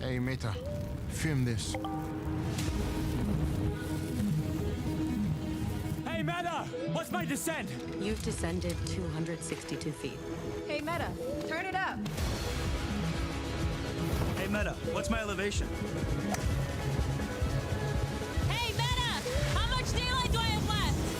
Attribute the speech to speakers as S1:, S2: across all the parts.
S1: Hey, Meta, film this.
S2: Hey, Meta! What's my descent?
S3: You've descended 262 feet.
S4: Hey, Meta, turn it up.
S2: Hey, Meta, what's my elevation?
S5: Hey, Meta! How much daylight do I have left?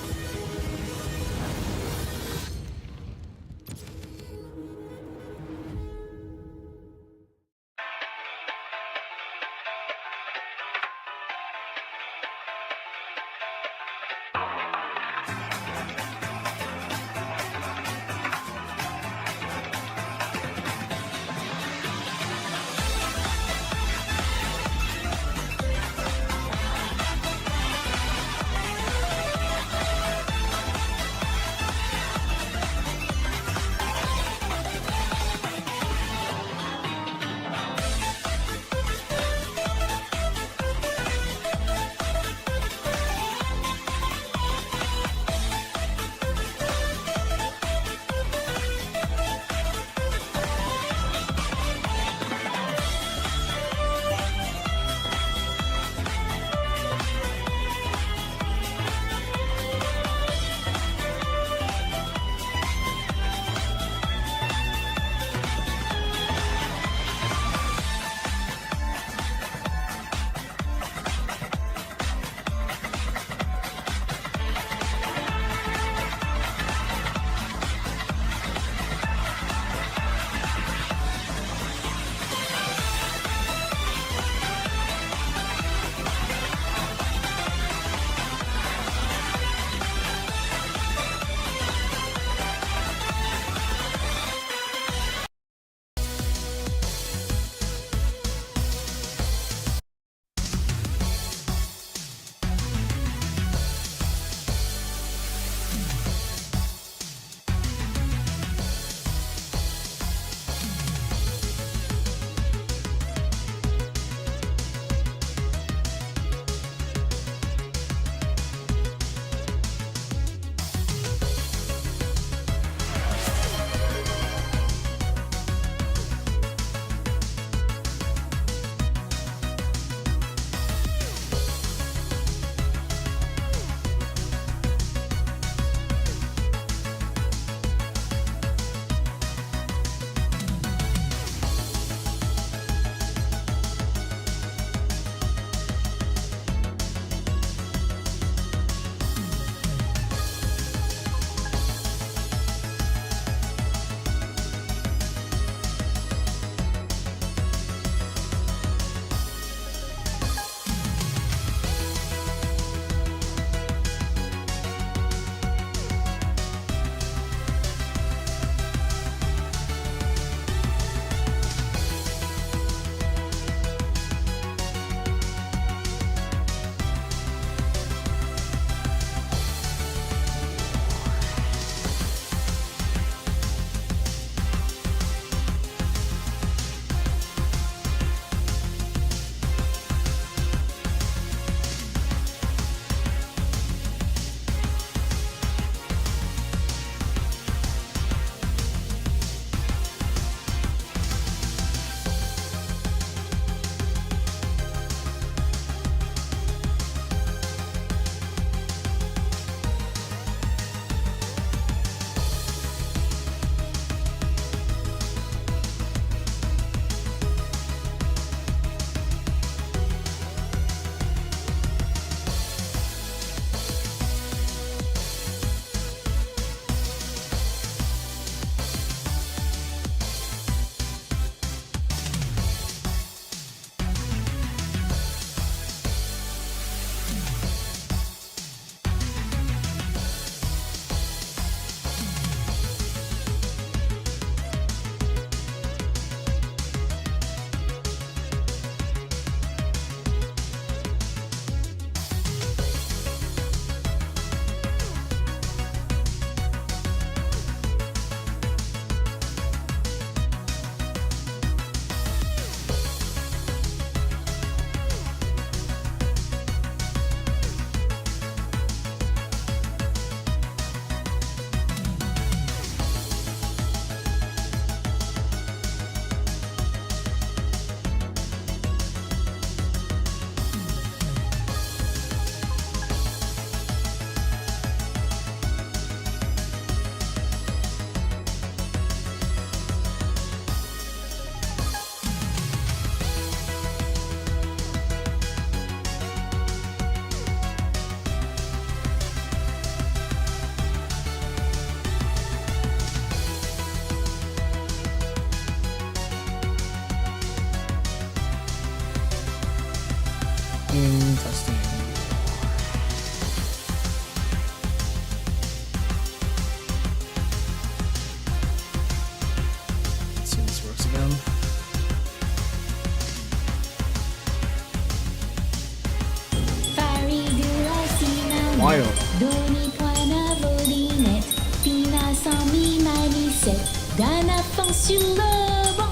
S5: sans mi, ma, mi, c'est d'un enfant sur le banc.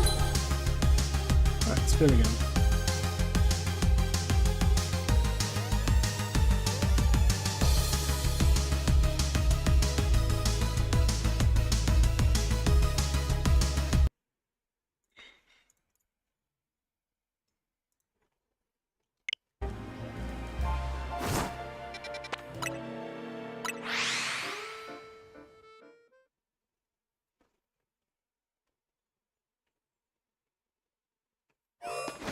S6: Alright, let's go again.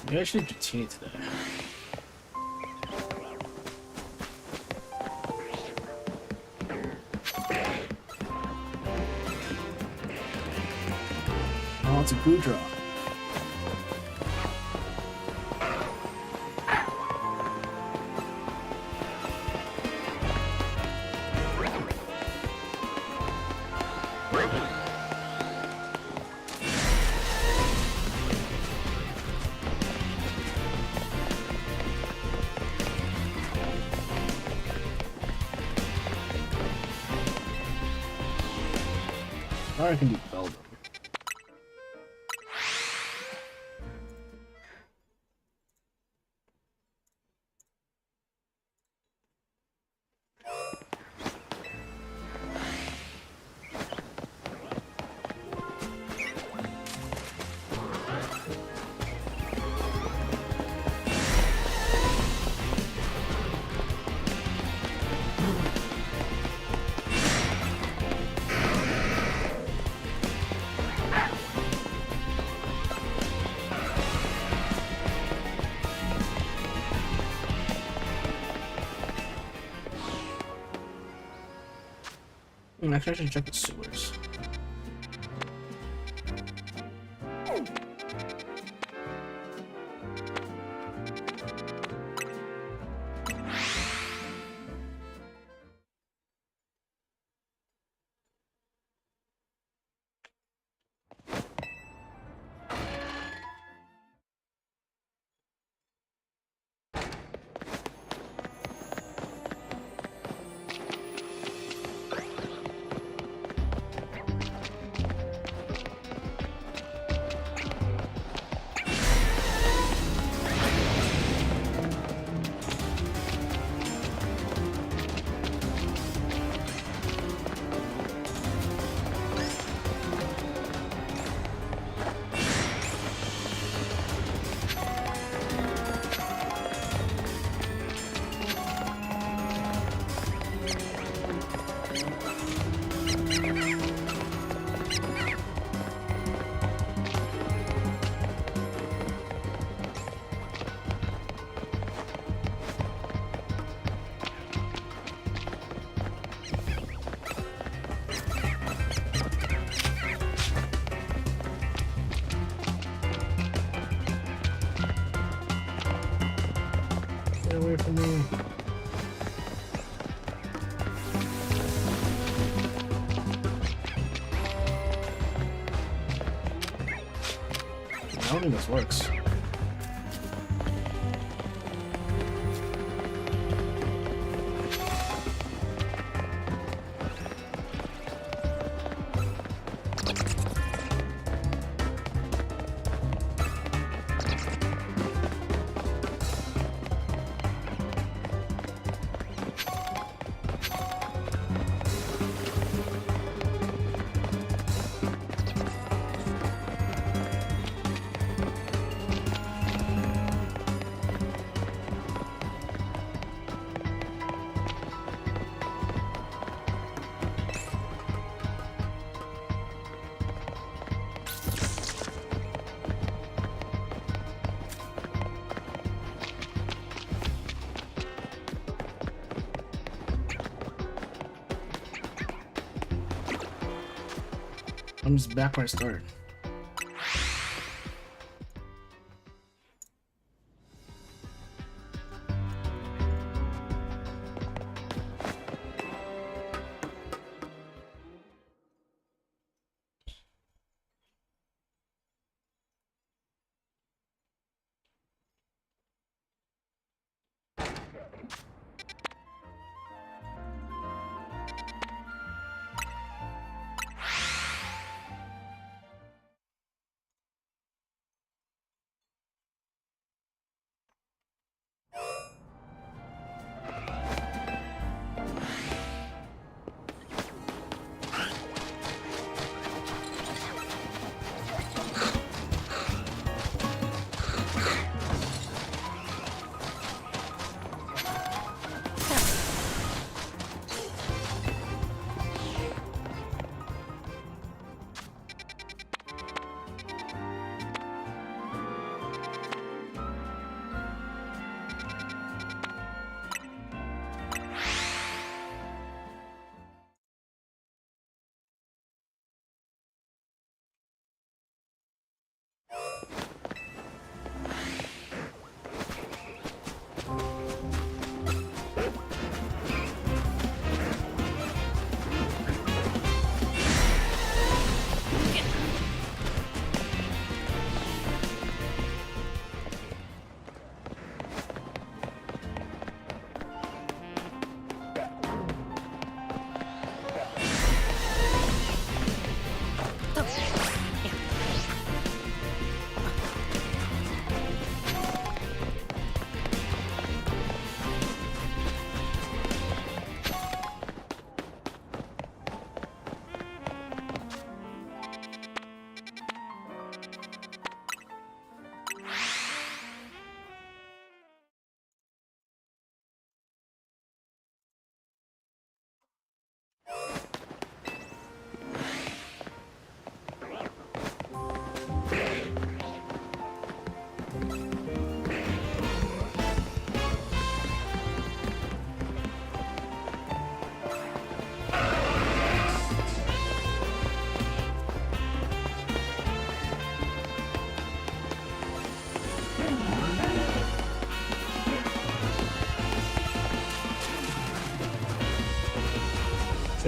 S6: Maybe I should do Teeny today. Oh, it's a glue drop. Or I can do Beldum. Actually, I should check the sewers. Get away from me. I don't think this works. I'm just back where I started.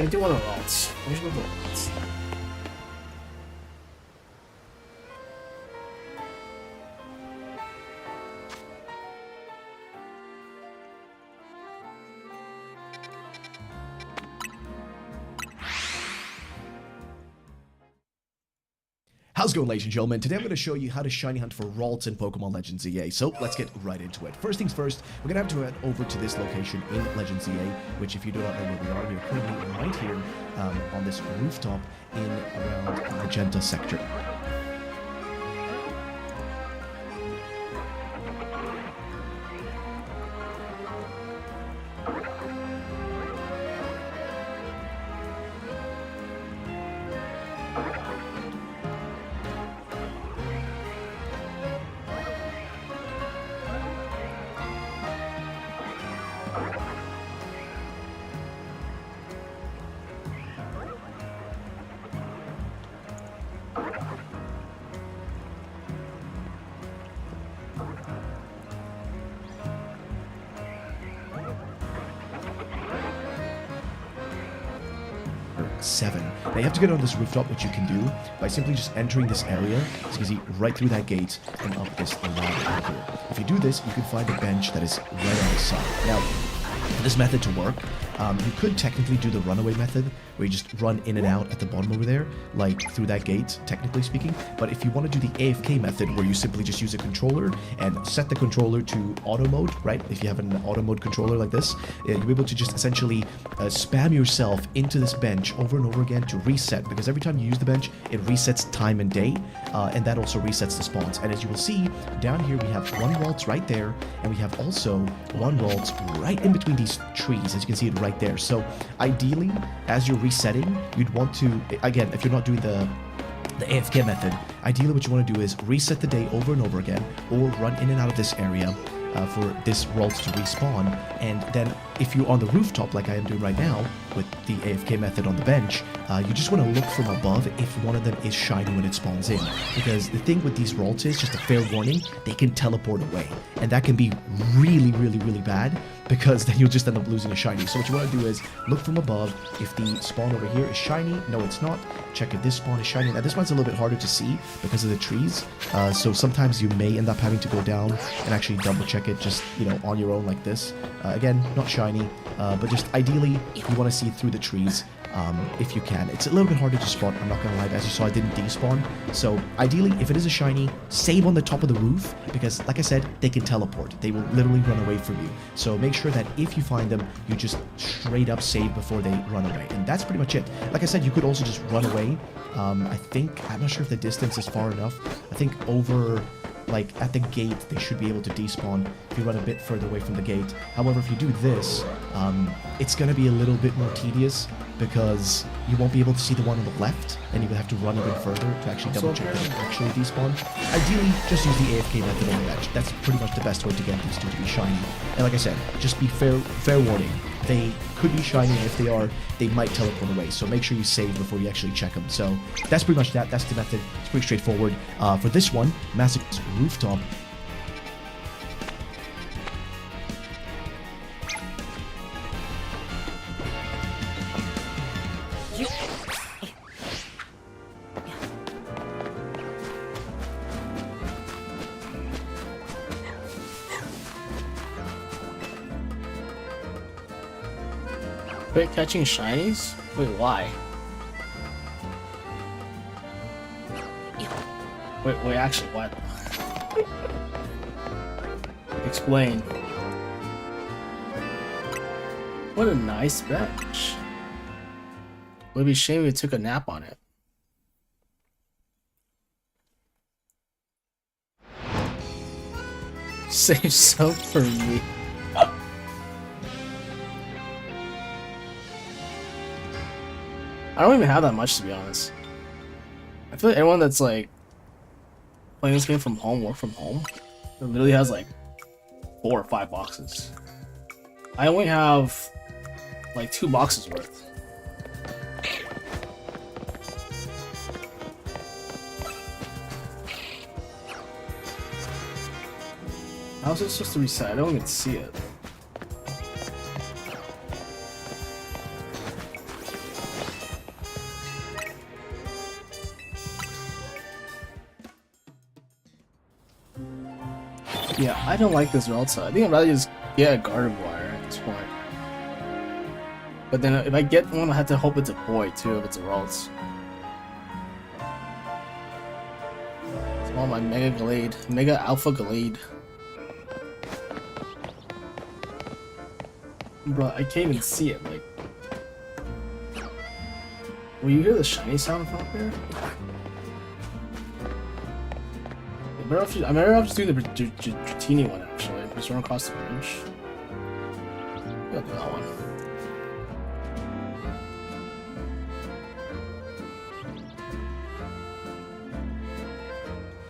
S6: Can I do one of the vaults? I should go for the vaults.
S7: How's it going, ladies and gentlemen? Today I'm going to show you how to shiny hunt for Ralts in Pokemon Legends EA. So let's get right into it. First things first, we're going to have to head over to this location in Legends EA, which if you do not know where we are currently right here on this rooftop in around Magenta sector. Seven. Now you have to get on this rooftop, which you can do by simply just entering this area. As you can see, right through that gate and up this ladder right here. If you do this, you can find a bench that is right on the side. Now, for this method to work, you could technically do the runaway method, where you just run in and out at the bottom over there, like through that gate, technically speaking. But if you want to do the AFK method, where you simply just use a controller and set the controller to auto mode, right? If you have an auto mode controller like this, you'll be able to just essentially spam yourself into this bench over and over again to reset, because every time you use the bench, it resets time and day, and that also resets the spawns. And as you will see, down here we have one Ralts right there, and we have also one Ralts right in between these trees, as you can see it right there. So ideally, as you're resetting, you'd want to, again, if you're not doing the AFK method, ideally what you want to do is reset the day over and over again, or run in and out of this area for this Ralts to respawn. And then if you're on the rooftop like I am doing right now with the AFK method on the bench, you just want to look from above if one of them is shiny when it spawns in, because the thing with these Ralts is, just a fair warning, they can teleport away, and that can be really bad, because then you'll just end up losing a shiny. So what you want to do is look from above. If the spawn over here is shiny, no it's not. Check if this spawn is shiny. Now this one's a little bit harder to see because of the trees, so sometimes you may end up having to go down and actually double check it just, you know, on your own like this. Again, not shiny, but just ideally you want to see it through the trees. If you can. It's a little bit harder to spot, I'm not gonna lie. As you saw, I didn't despawn. So ideally, if it is a shiny, save on the top of the roof, because like I said, they can teleport. They will literally run away from you. So make sure that if you find them, you just straight up save before they run away. And that's pretty much it. Like I said, you could also just run away. I think, I'm not sure if the distance is far enough. I think over, like at the gate, they should be able to despawn if you run a bit further away from the gate. However, if you do this, it's going to be a little bit more tedious, because you won't be able to see the one on the left, and you will have to run a bit further to actually double check that it actually despawn. Ideally, just use the AFK method on the bench. That's pretty much the best way to get these two to be shiny. And like I said, just be fair warning. They could be shiny, and if they are, they might teleport away. So make sure you save before you actually check them. So that's pretty much that. That's the method. It's pretty straightforward. For this one, Massacre's Rooftop.
S6: Quit catching shinies? Wait, why? Wait, actually, what? Explain. What a nice bench. Would be a shame if you took a nap on it. Save some for me. I don't even have that much, to be honest. I feel like anyone that's like playing this game from home, work from home, it literally has like 4 or 5 boxes. I only have like 2 boxes worth. How is it supposed to reset? I don't even see it. Yeah, I don't like this Relta. I think I'd rather just get a Gardevoir at this point. But then if I get one, I have to hope it's a boy too, if it's a Ralts. I want my Mega Glade. Mega Alpha Glade. Bro, I can't even see it, like... Will you hear the shiny sound from up here? I'm better off just doing the Dratini one, actually. Just run across the bridge. I'll do that one.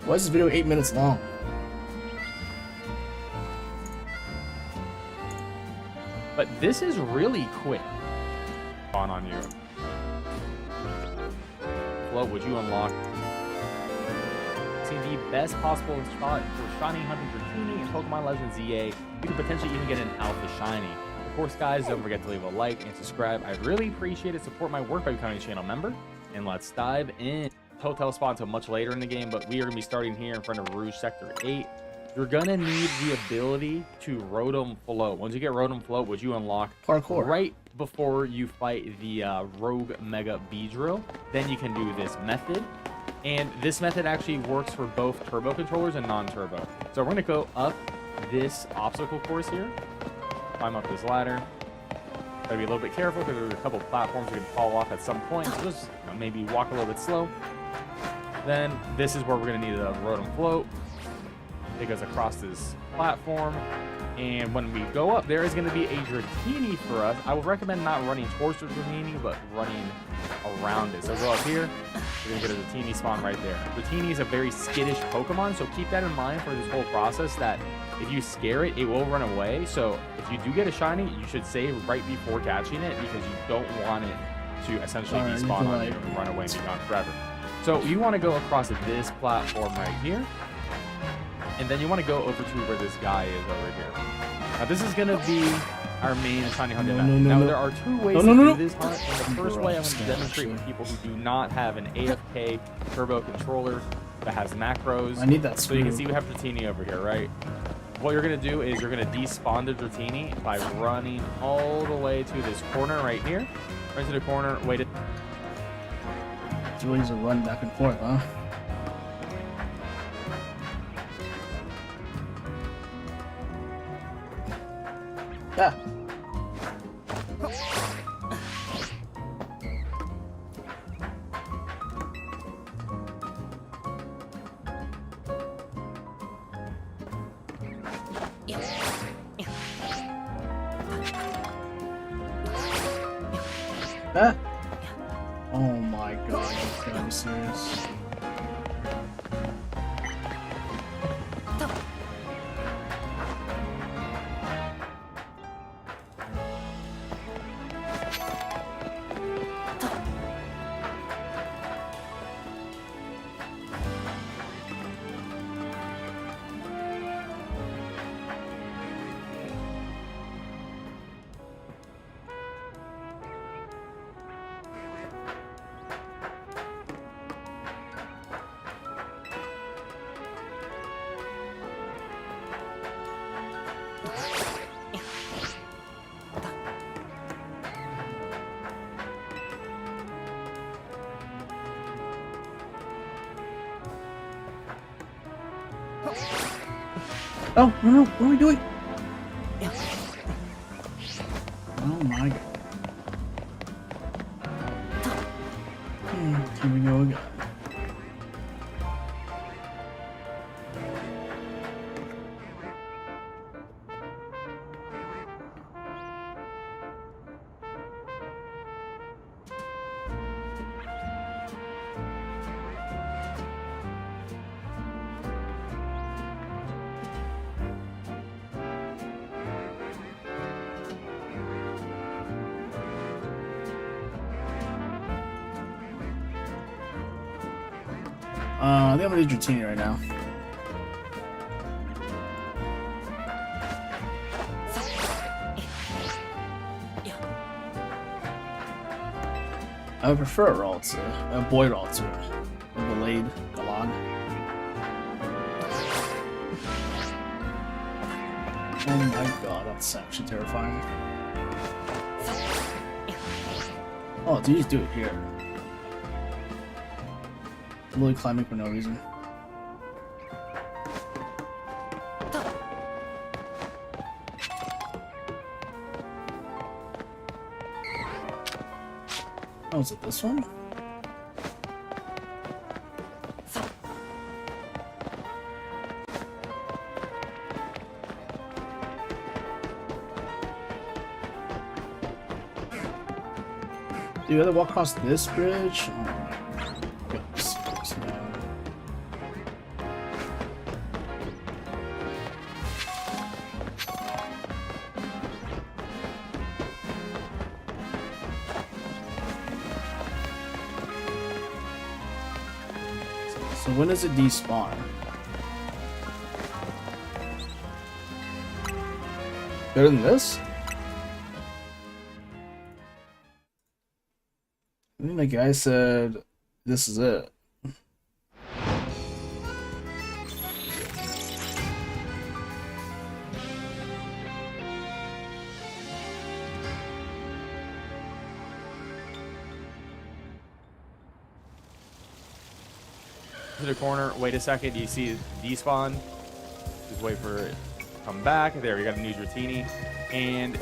S6: Why is this video 8 minutes long?
S8: But this is really quick. On you. Flo, would you unlock the best possible spot for shiny hunting Dratini in Pokemon Legends ZA? You could potentially even get an Alpha Shiny. Of course, guys, don't forget to leave a like and subscribe. I'd really appreciate it. Support my work by becoming a channel member. And let's dive in. Hotel spot until much later in the game, but we are going to be starting here in front of Rouge Sector 8. You're going to need the ability to Rotom Float. Once you get Rotom Float, which you unlock
S6: Parkour.
S8: right before you fight the Rogue Mega Beedrill, then you can do this method. And this method actually works for both turbo controllers and non-turbo. So we're going to go up this obstacle course here, climb up this ladder. Gotta be a little bit careful because there's a couple platforms you can fall off at some point. So just maybe walk a little bit slow. Then this is where we're going to need a Rotom Float. Take us across this platform. And when we go up, there is going to be a Dratini for us. I would recommend not running towards the Dratini, but running around it. So go up here. We're going to get a Dratini spawn right there. Dratini is a very skittish Pokemon, so keep that in mind for this whole process, that if you scare it, it will run away. So if you do get a shiny, you should save right before catching it, because you don't want it to essentially despawn on you and run away and be gone forever. So you want to go across this platform right here. And then you want to go over to where this guy is over here. Now this is going to be our main shiny hunting method. Now there are two ways to do this hunt. And the first way I'm going to demonstrate with people who do not have an AFK turbo controller that has macros.
S6: I need that
S8: so you can see we have Dratini over here, right? What you're going to do is you're going to despawn the Dratini by running all the way to this corner right here. Right to the corner, wait.
S6: It's really just a run back and forth, huh? Yeah. Ah. Oh my god, you gotta be serious. Oh, no, what are we doing? Oh my god. Here we go again. I think I'm gonna do Dratini right now. I would prefer a Ralts, a boy Ralts, a Galade, Galad. Oh my god, that's actually terrifying. Oh, dude, just do it here. I'm really climbing for no reason. Oh, is it this one? Do you have to walk across this bridge? Oh my goodness, man. So when does it despawn? Better than this? I think the guy said this is it.
S8: To the corner. Wait a second. You see despawn. Just wait for it to come back. There, we got a new Dratini. And,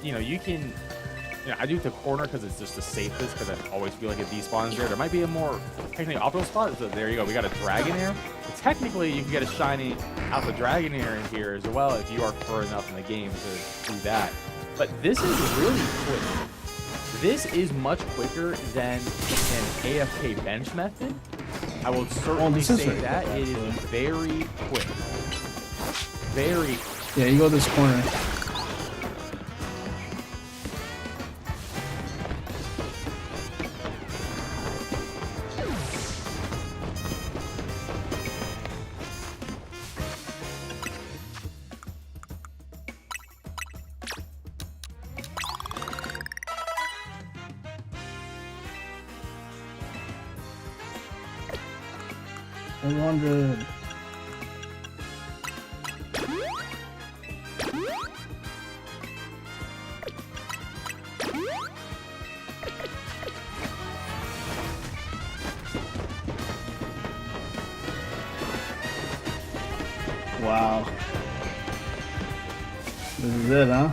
S8: you know, you can... You know, I do it to corner because it's just the safest, because I always feel like it despawns there. There might be a more technically optimal spot. So there you go. We got a Dragonair. But technically, you can get a shiny Alpha Dragonair in here as well if you are far enough in the game to do that. But this is really quick. This is much quicker than an AFK bench method. I will certainly say that it is very quick. Very quick.
S6: Yeah, you go this corner. I wondered. Wow. This is it, huh?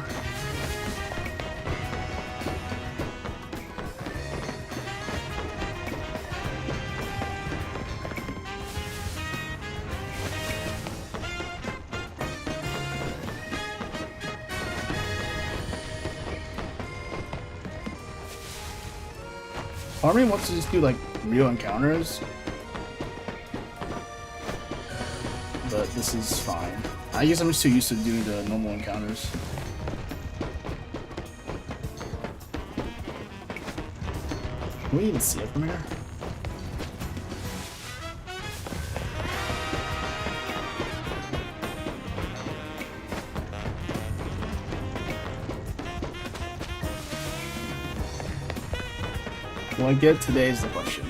S6: Part of me wants to just do like real encounters, but this is fine. I guess I'm just too used to doing the normal encounters. Can we even see it from here? Will I get today is the question.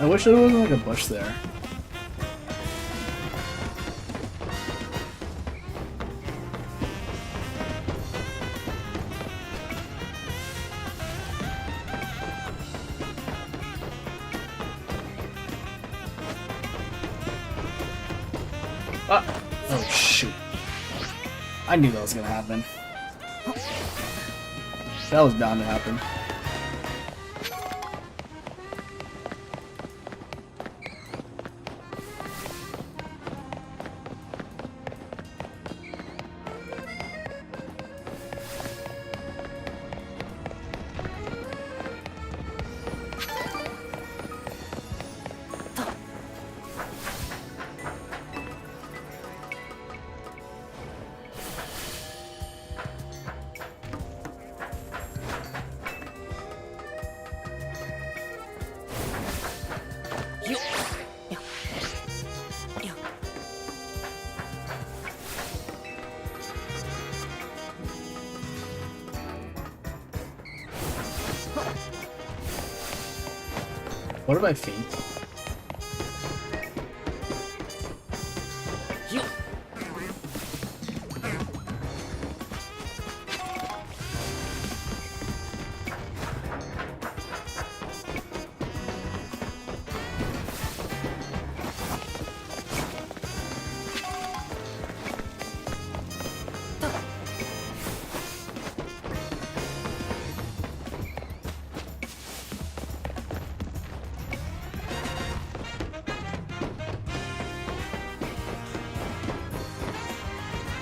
S6: I wish there wasn't like a bush there. Oh shoot. I knew that was gonna happen. That was bound to happen. What if I faint?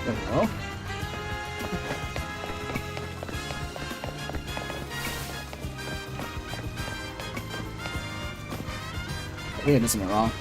S6: There we go. Maybe I did something wrong.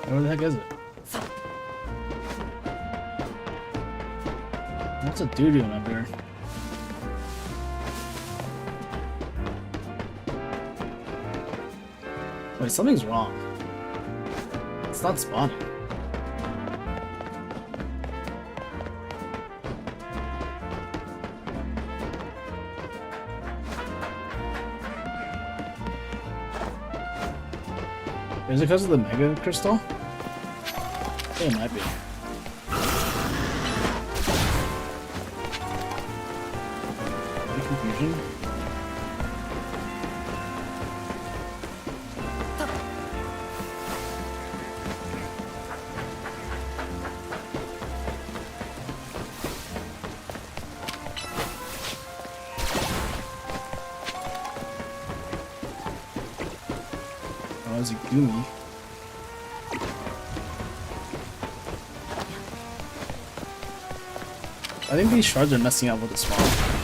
S6: Where the heck is it? What's a dude doing up here? Wait, something's wrong. It's not spawning. Is it because of the Mega Crystal? I think it might be. Any confusion? Oh, is it Goomy? I think these shards are messing up with the spawn.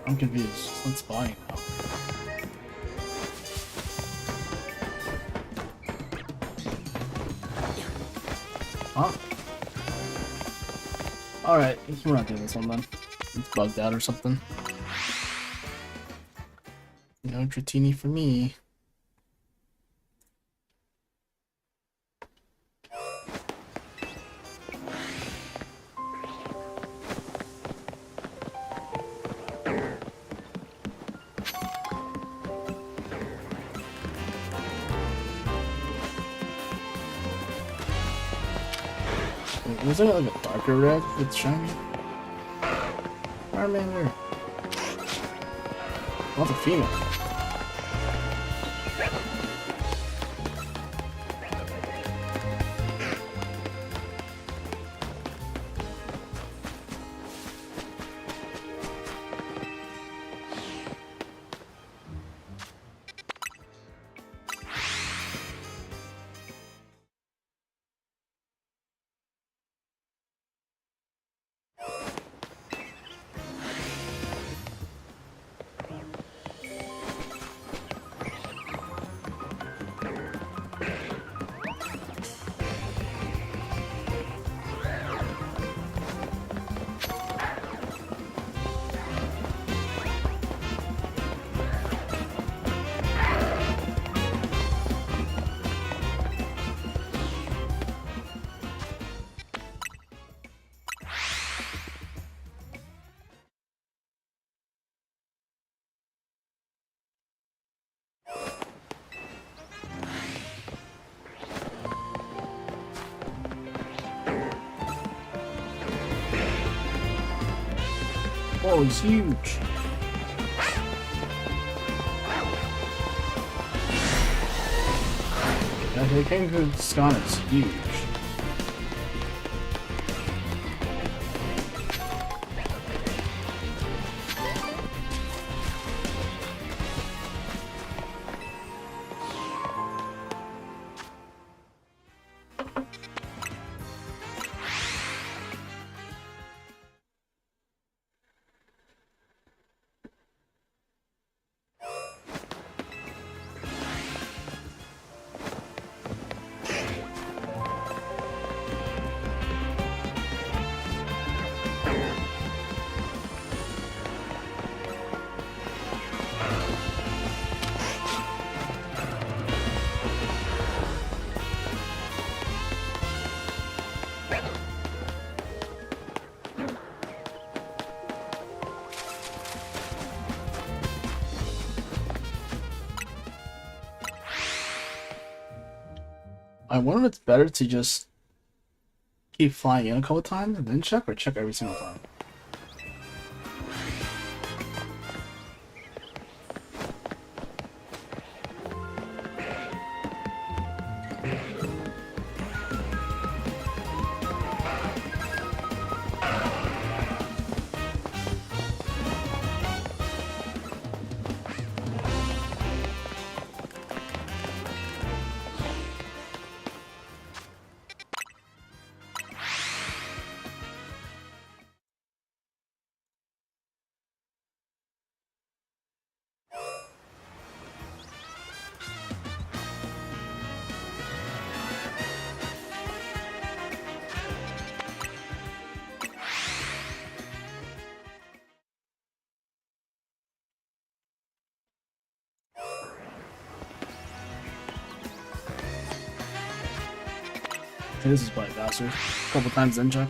S6: I'm confused. It's not spawning now. Huh? Alright, we're not doing this one then. It's bugged out or something. No Dratini for me. Was there like a darker red with shiny? Charmander. I want the female. Oh, he's huge. The Kangaroo Scan is huge. I wonder if it's better to just keep flying in a couple times and then check, or check every single time. Okay, this is probably faster. A couple times then check.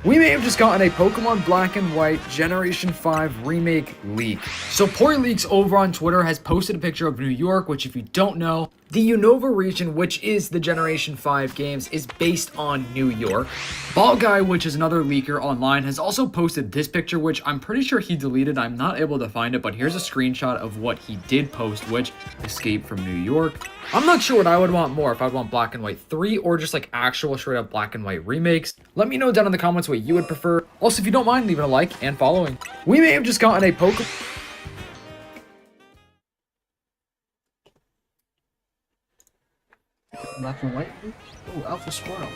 S9: We may have just gotten a Pokemon Black and White Generation 5 remake leak. So PoryLeaks over on Twitter has posted a picture of New York, which if you don't know, the Unova region, which is the Generation 5 games, is based on New York. Ball Guy, which is another leaker online, has also posted this picture, which I'm pretty sure he deleted. I'm not able to find it, but here's a screenshot of what he did post, which Escape from New York. I'm not sure what I would want more, if I'd want Black and White 3 or just like actual straight up Black and White remakes. Let me know down in the comments what you would prefer. Also, if you don't mind leaving a like and following. We may have just gotten a Pokemon...
S6: Black and White? Oh, Alpha Squirtle.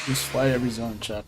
S6: Just fly every zone check.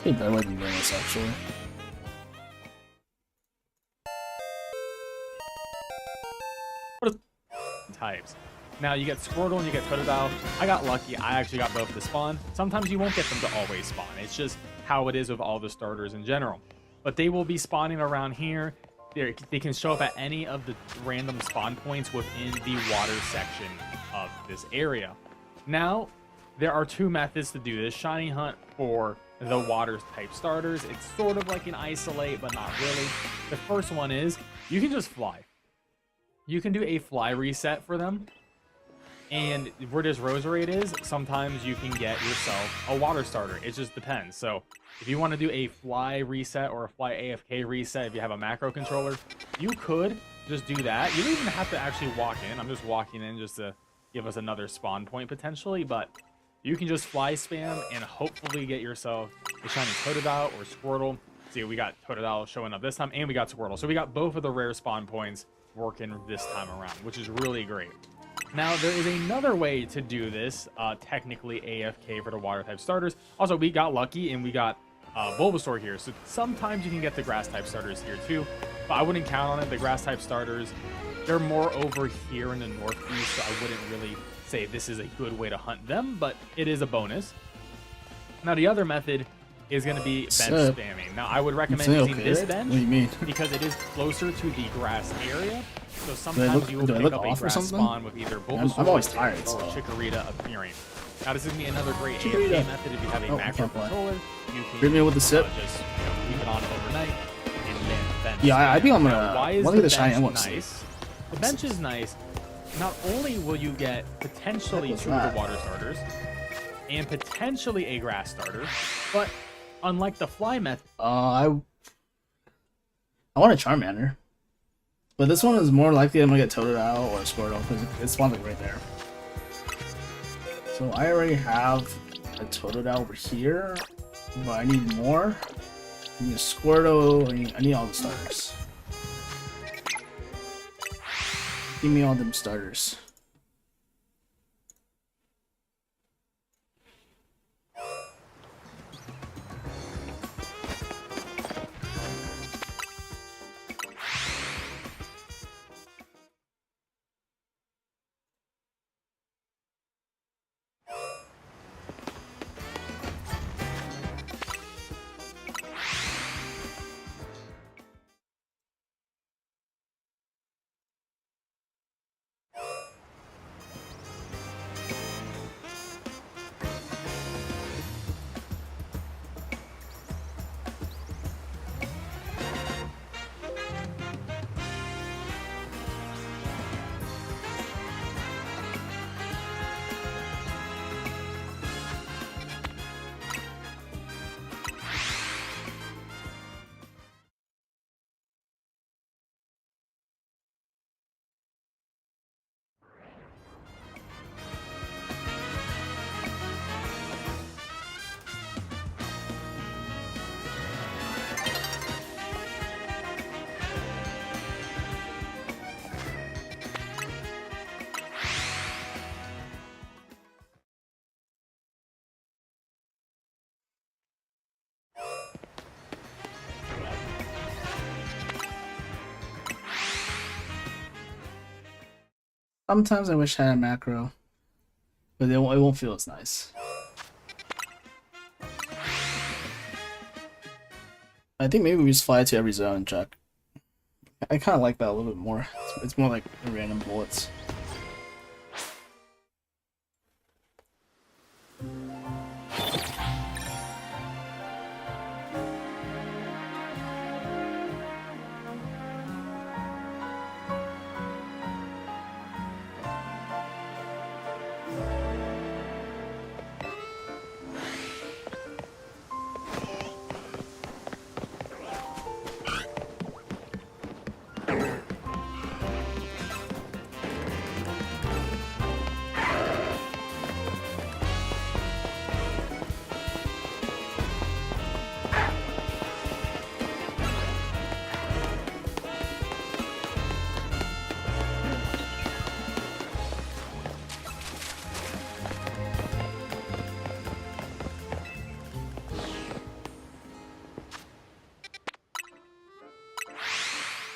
S6: I think I might be doing this actually.
S8: Types. Now you get Squirtle and you get Totodile. I got lucky. I actually got both to spawn. Sometimes you won't get them to always spawn. It's just how it is with all the starters in general. But they will be spawning around here. They can show up at any of the random spawn points within the water section of this area. Now, there are two methods to do this. Shiny Hunt for the water type starters. It's sort of like an isolate, but not really. The first one is you can just fly. You can do a fly reset for them. And where this Roserade is, sometimes you can get yourself a water starter. It just depends. So if you want to do a fly reset or a fly AFK reset, if you have a macro controller, you could just do that. You don't even have to actually walk in. I'm just walking in just to give us another spawn point potentially, but you can just fly spam and hopefully get yourself a shiny Totodile or Squirtle. See, we got Totodile showing up this time, and we got Squirtle. So we got both of the rare spawn points working this time around, which is really great. Now, there is another way to do this, technically AFK for the water type starters. Also, we got lucky and we got Bulbasaur here, so sometimes you can get the grass type starters here too, but I wouldn't count on it. The grass type starters, they're more over here in the northeast, so I wouldn't really say this is a good way to hunt them, but it is a bonus. Now, the other method is going to be bench spamming. Now, I would recommend using this bench because it is closer to the grass area. So sometimes you will pick up a grass spawn with either Bulbasaur
S6: I'm always tired,
S8: or Chikorita appearing. Now, this is going to be another great AFK method if you have a macro controller. You can
S6: Hit me with the sip.
S8: just leave it on overnight and then bench.
S6: Yeah, I think I'm gonna.
S8: Now, why is
S6: the shiny
S8: bench nice? The bench is nice. Not only will you get potentially two of the water starters and potentially a grass starter, but unlike the fly method,
S6: I want a Charmander, but this one is more likely I'm gonna get Totodile or Squirtle because it spawns like right there. So I already have a Totodile over here, but I need more. I need a Squirtle. I need all the starters. Give me all them starters. Sometimes I wish I had a macro, but it won't feel as nice. I think maybe we just fly to every zone and check. I kind of like that a little bit more. It's more like random bullets.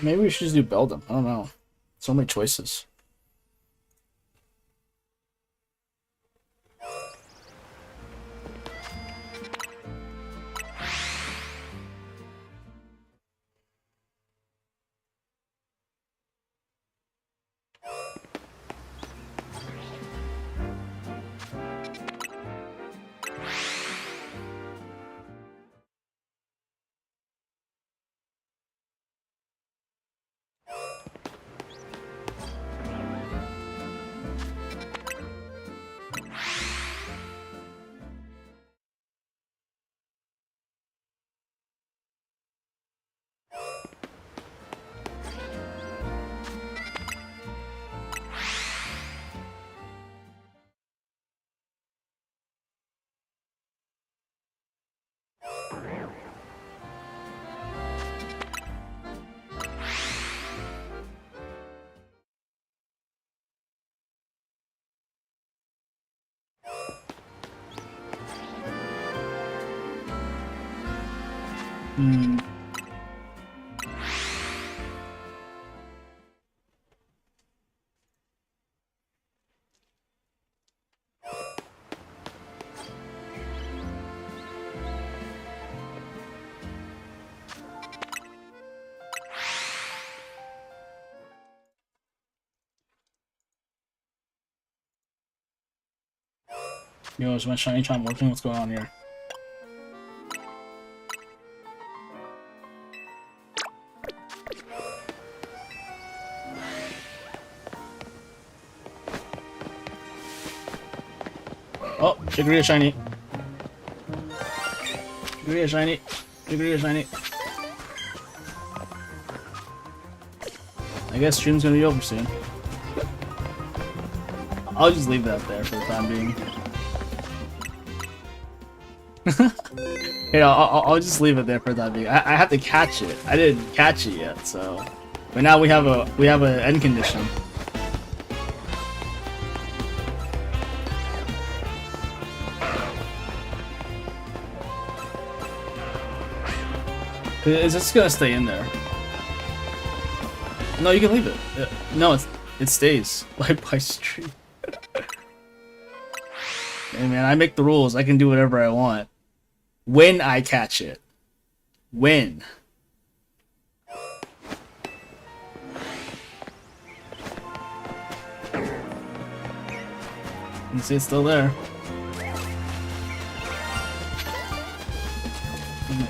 S6: Maybe we should just do Beldam. I don't know. So many choices. Hmm. Yo, is my shiny charm working? What's going on here? Oh, Jiggery shiny. Jiggery shiny. Jiggery shiny. I guess stream's gonna be over soon. I'll just leave that there for the time being. You know, I'll just leave it there for the time being. I have to catch it. I didn't catch it yet, so. But now we have an end condition. Is this gonna stay in there? No, you can leave it. No, it stays. By stream. Hey man, I make the rules. I can do whatever I want. When I catch it. When. You see it's still there.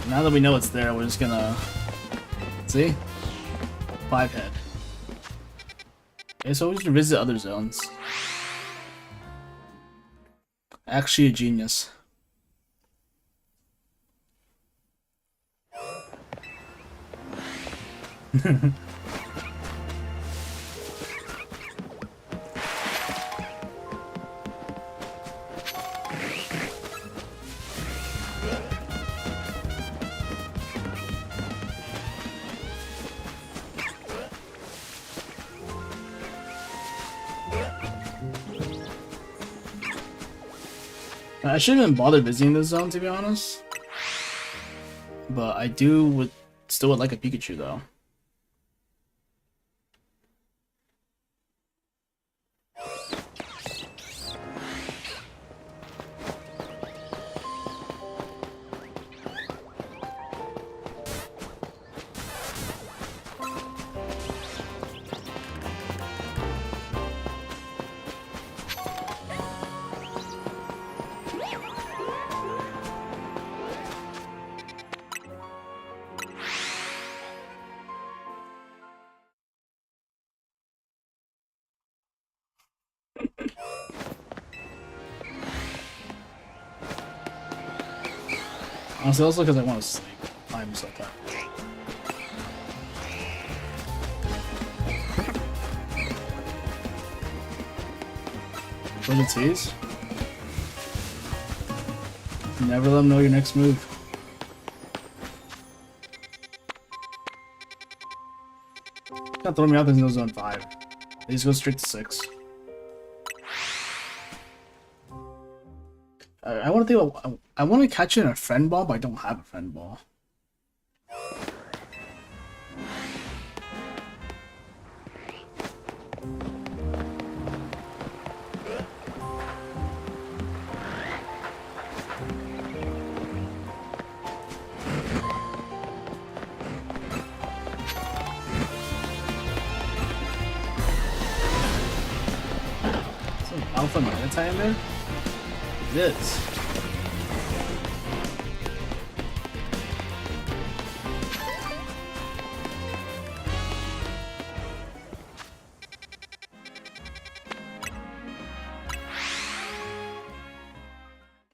S6: Now that we know it's there, we're just gonna... See? 5 head. Okay, so we just revisit other zones. Actually a genius. I shouldn't even bother visiting this zone, to be honest. But I still would like a Pikachu, though. Honestly, also because I want to sleep. I'm so tired. Budget tease? Never let them know your next move. Can't throw me out, there's no zone 5. They just go straight to 6. I want to think about, I want to catch it in a friend ball, but I don't have a friend ball. Alpha Manatee in there? It is.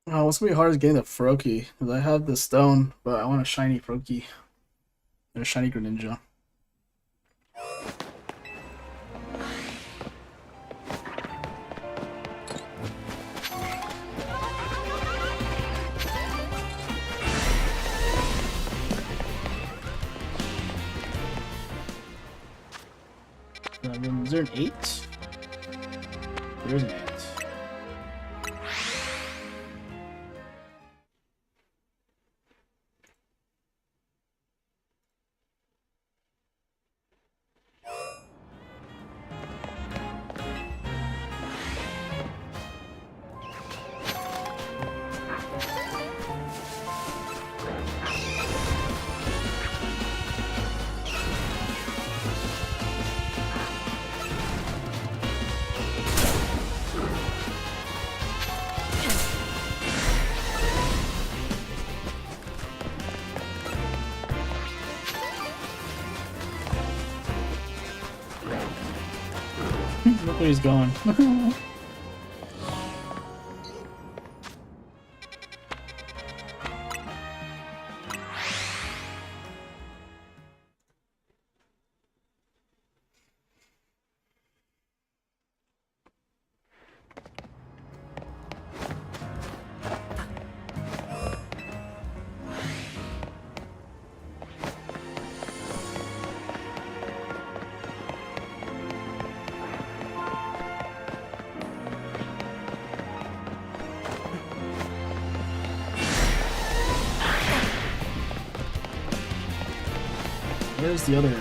S6: Oh, what's gonna be hard is getting the Froakie, because I have the stone, but I want a shiny Froakie. Or a shiny Greninja. Is there an 8? There is an 8. Look where he's going. Where's the other?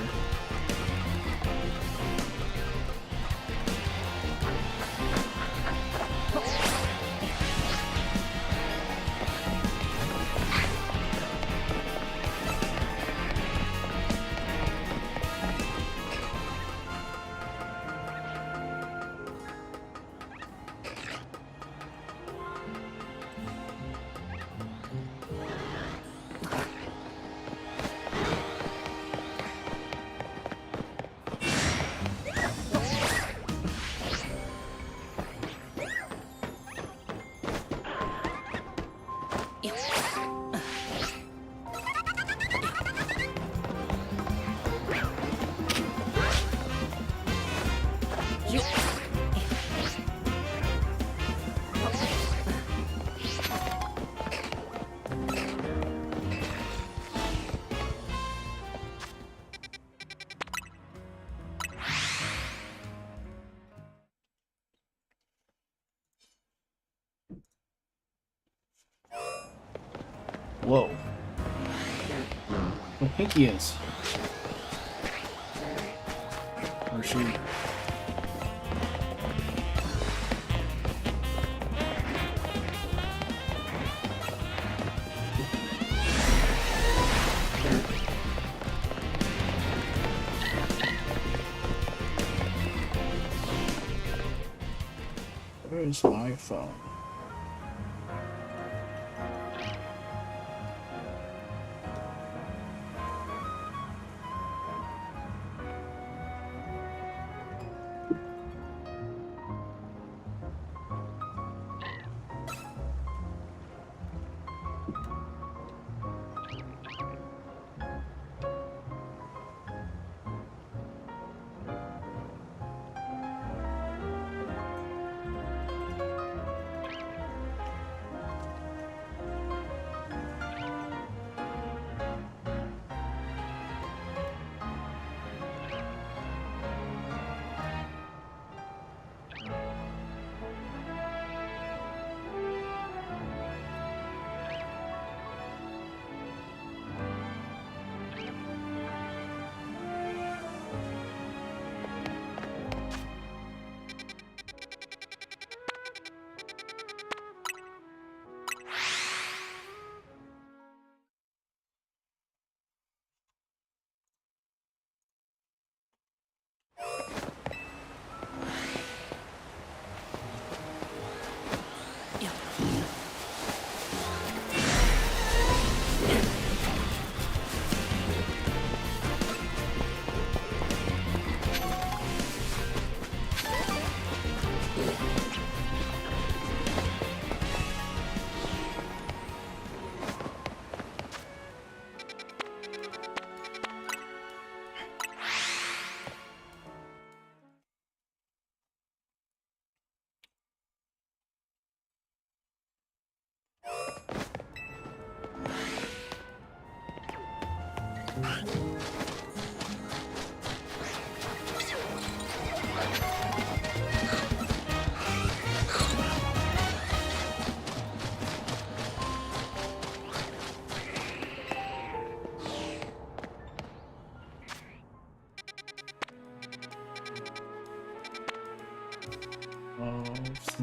S6: Whoa. I think he is. Or she. Where's my phone?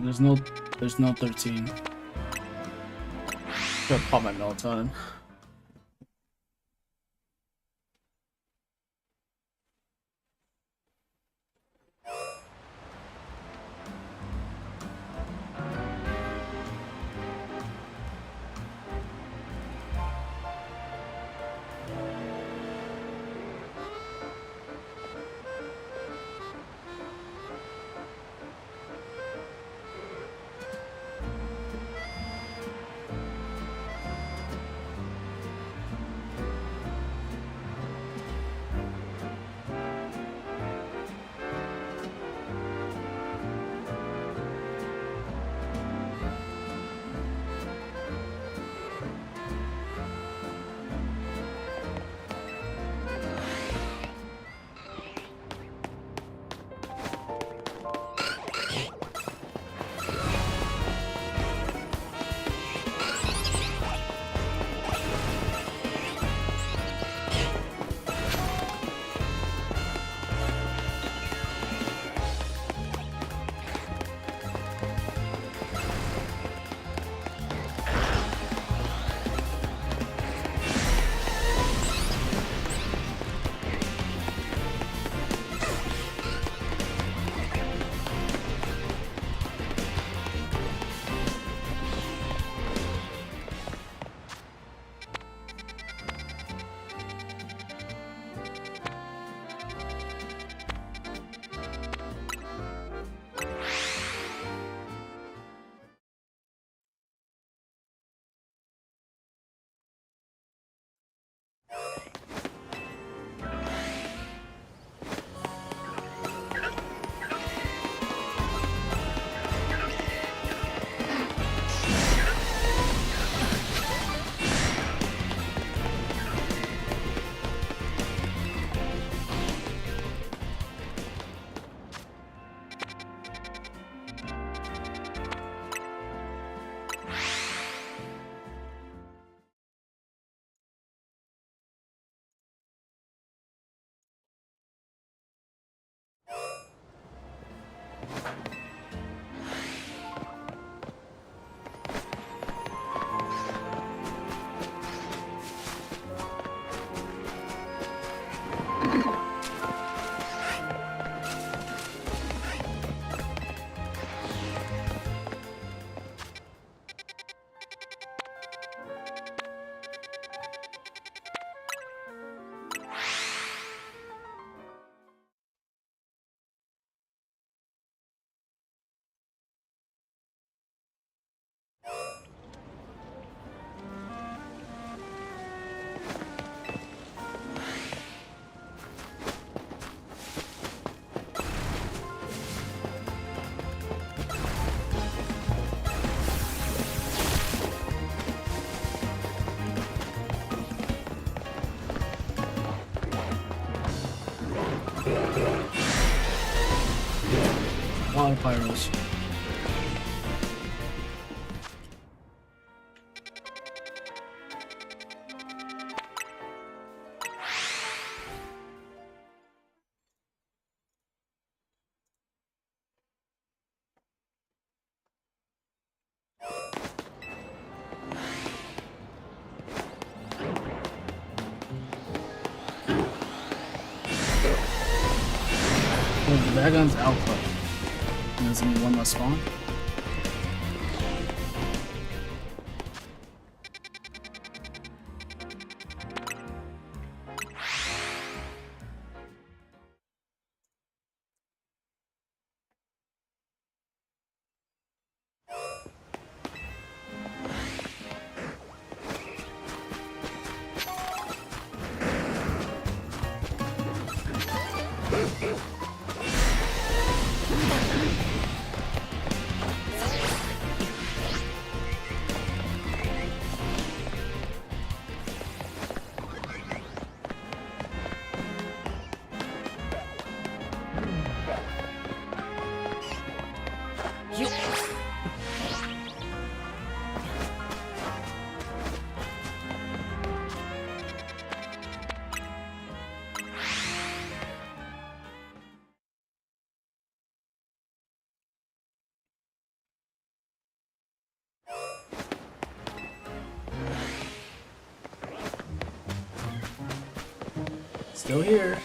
S6: There's no 13. Gotta pop my melatonin. A lot of pyros. The dragon's output. And there's gonna be one less spawn. Still here.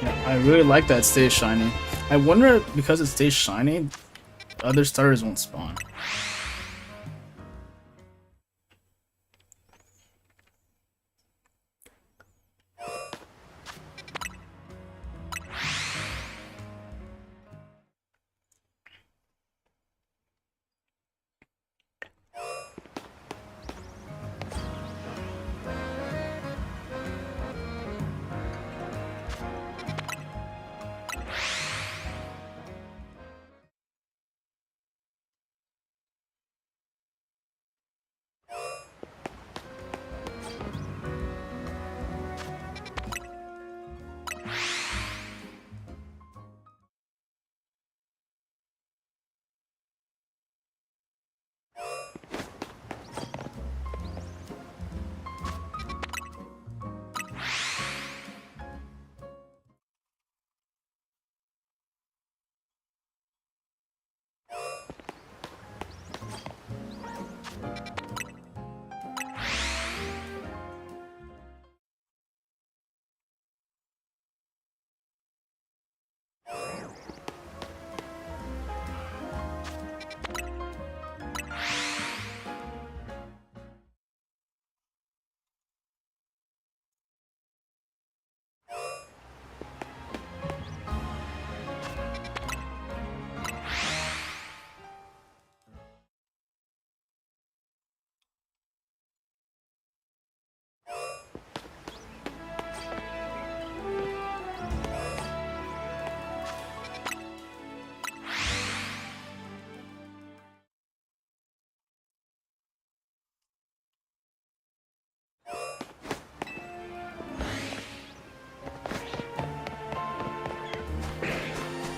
S6: Yeah, I really like that it stays shiny. I wonder if because it stays shiny, other starters won't spawn.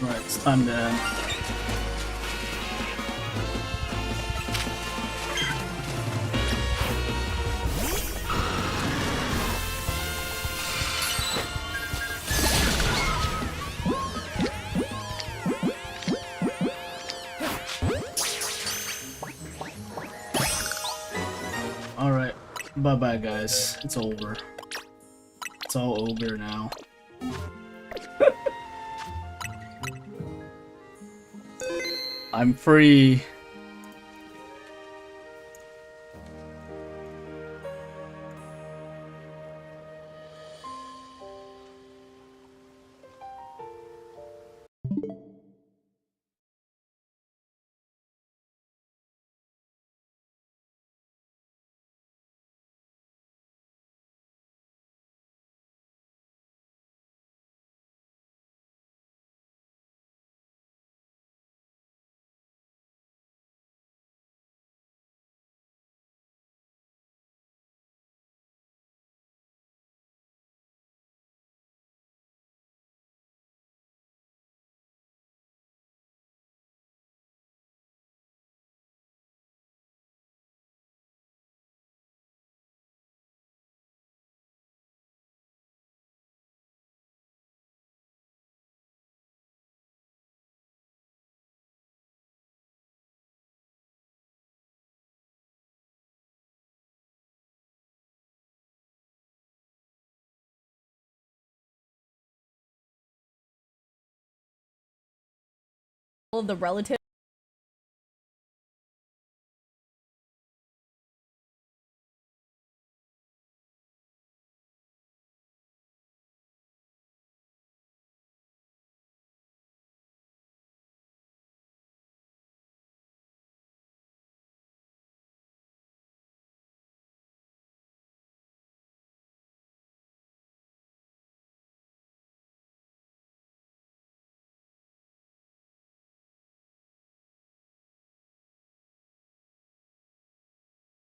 S6: Right, it's time to end. Alright, bye-bye guys. It's over. It's all over now. I'm free.
S5: All of the relatives.